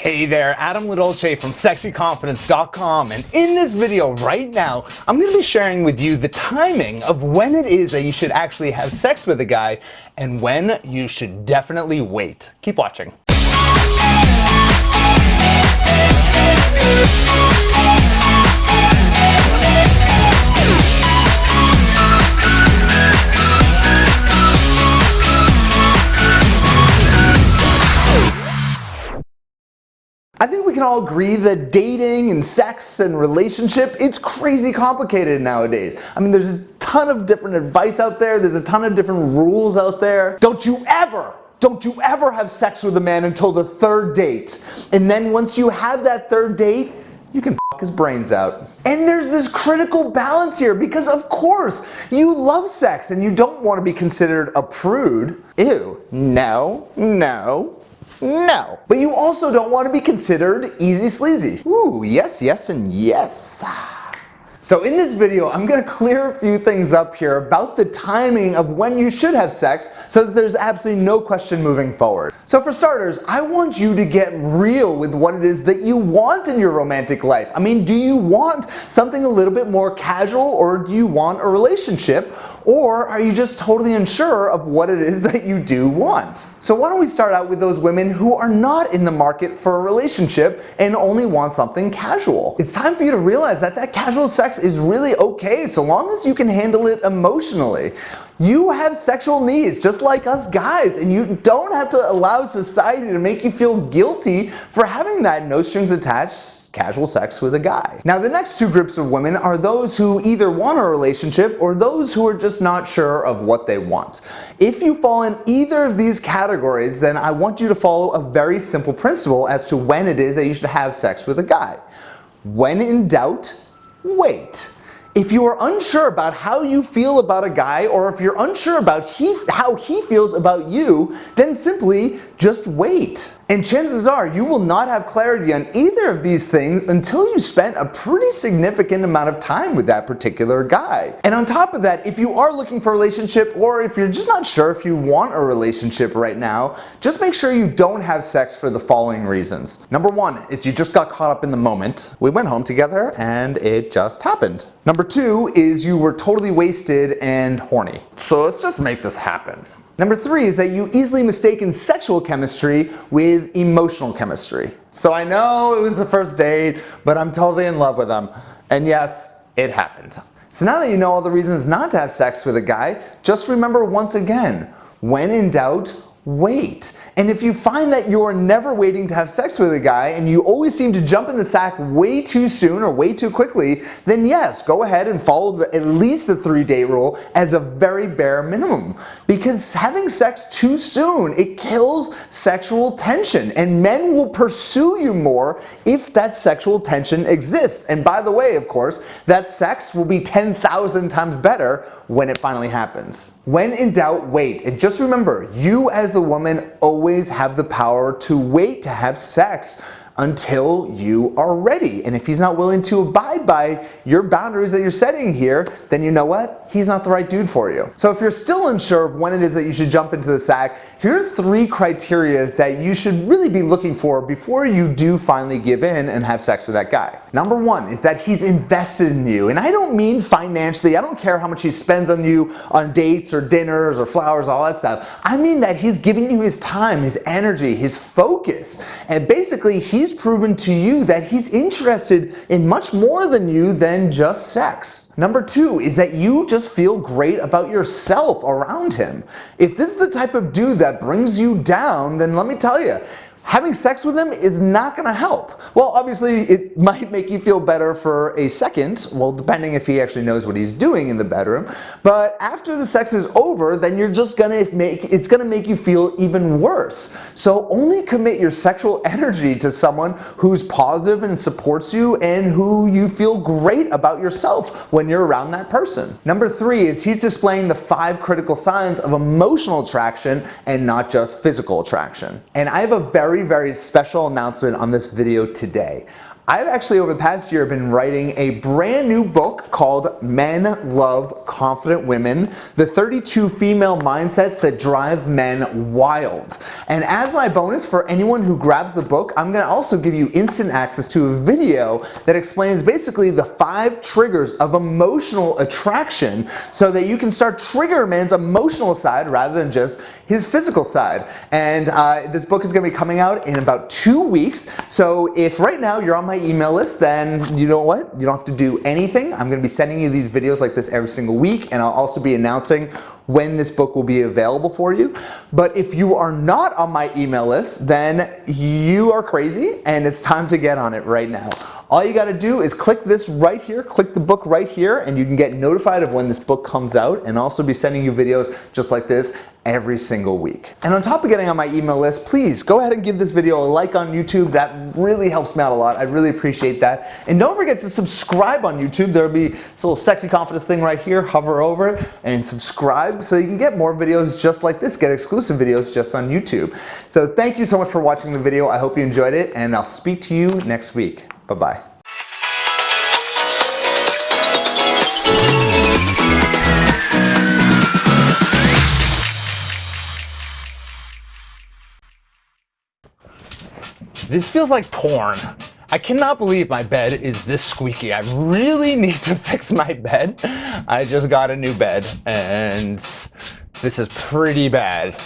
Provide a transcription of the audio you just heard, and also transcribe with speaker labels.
Speaker 1: Hey there, Adam LaDolce from sexyconfidence.com, and in this video right now, I'm going to be sharing with you the timing of when it is that you should actually have sex with a guy and when you should definitely wait. Keep watching. I think we can all agree that dating and sex and relationship, it's crazy complicated nowadays. I mean, there's a ton of different advice out there, there's a ton of different rules out there. Don't you ever have sex with a man until the third date. And then once you have that third date, you can fuck his brains out. And there's this critical balance here because of course you love sex and you don't want to be considered a prude. Ew, no. But you also don't want to be considered easy sleazy. Ooh, yes, and yes. So in this video, I'm going to clear a few things up here about the timing of when you should have sex so that there's absolutely no question moving forward. So for starters, I want you to get real with what it is that you want in your romantic life. I mean, do you want something a little bit more casual, or do you want a relationship? Or are you just totally unsure of what it is that you do want? So why don't we start out with those women who are not in the market for a relationship and only want something casual. It's time for you to realize that casual sex is really okay so long as you can handle it emotionally. You have sexual needs just like us guys, and you don't have to allow society to make you feel guilty for having that no strings attached casual sex with a guy. Now the next two groups of women are those who either want a relationship or those who are just not sure of what they want. If you fall in either of these categories, then I want you to follow a very simple principle as to when it is that you should have sex with a guy. When in doubt, wait. If you are unsure about how you feel about a guy, or if you're unsure about how he feels about you, then simply just wait. And chances are you will not have clarity on either of these things until you spent a pretty significant amount of time with that particular guy. And on top of that, if you are looking for a relationship, or if you're just not sure if you want a relationship right now, just make sure you don't have sex for the following reasons. Number one is you just got caught up in the moment. We went home together and it just happened. Number two is you were totally wasted and horny. So let's just make this happen. Number three is that you easily mistaken sexual chemistry with emotional chemistry. So I know it was the first date, but I'm totally in love with him. And yes, it happened. So now that you know all the reasons not to have sex with a guy, just remember once again, when in doubt, wait. And if you find that you're never waiting to have sex with a guy and you always seem to jump in the sack way too soon or way too quickly, then yes, go ahead and follow at least the 3-date rule as a very bare minimum. Because having sex too soon, it kills sexual tension, and men will pursue you more if that sexual tension exists. And by the way, of course, that sex will be 10,000 times better when it finally happens. When in doubt, wait. And just remember, you as the woman always have the power to wait to have sex until you are ready. And if he's not willing to abide by your boundaries that you're setting here, then you know what? He's not the right dude for you. So if you're still unsure of when it is that you should jump into the sack, here are 3 criteria that you should really be looking for before you do finally give in and have sex with that guy. Number 1 is that he's invested in you. And I don't mean financially, I don't care how much he spends on you on dates or dinners or flowers, all that stuff. I mean that he's giving you his time, his energy, his focus. And basically he's proven to you that he's interested in much more than you than just sex. Number 2 is that you just feel great about yourself around him. If this is the type of dude that brings you down, then let me tell you, having sex with him is not going to help. Well, obviously it might make you feel better for a second, well, depending if he actually knows what he's doing in the bedroom, but after the sex is over, then you're just it's gonna make you feel even worse. So only commit your sexual energy to someone who's positive and supports you and who you feel great about yourself when you're around that person. Number 3 is he's displaying the 5 critical signs of emotional attraction and not just physical attraction. And I have a very special announcement on this video today. I've actually over the past year been writing a brand new book called Men Love Confident Women, the 32 female mindsets that drive men wild. And as my bonus for anyone who grabs the book, I'm going to also give you instant access to a video that explains basically the 5 triggers of emotional attraction so that you can start triggering a man's emotional side rather than just his physical side. And this book is going to be coming out in about 2 weeks. So if right now you're on my email list, then you know what? You don't have to do anything. I'm going to be sending you these videos like this every single week, and I'll also be announcing when this book will be available for you. But if you are not on my email list, then you are crazy and it's time to get on it right now. All you got to do is click this right here, click the book right here, and you can get notified of when this book comes out, and also be sending you videos just like this every single week. And on top of getting on my email list, please go ahead and give this video a like on YouTube. That really helps me out a lot. I really appreciate that. And don't forget to subscribe on YouTube. There'll be this little sexy confidence thing right here. Hover over it and subscribe so you can get more videos just like this, get exclusive videos just on YouTube. So thank you so much for watching the video. I hope you enjoyed it, and I'll speak to you next week. Bye-bye. This feels like porn. I cannot believe my bed is this squeaky. I really need to fix my bed. I just got a new bed and this is pretty bad.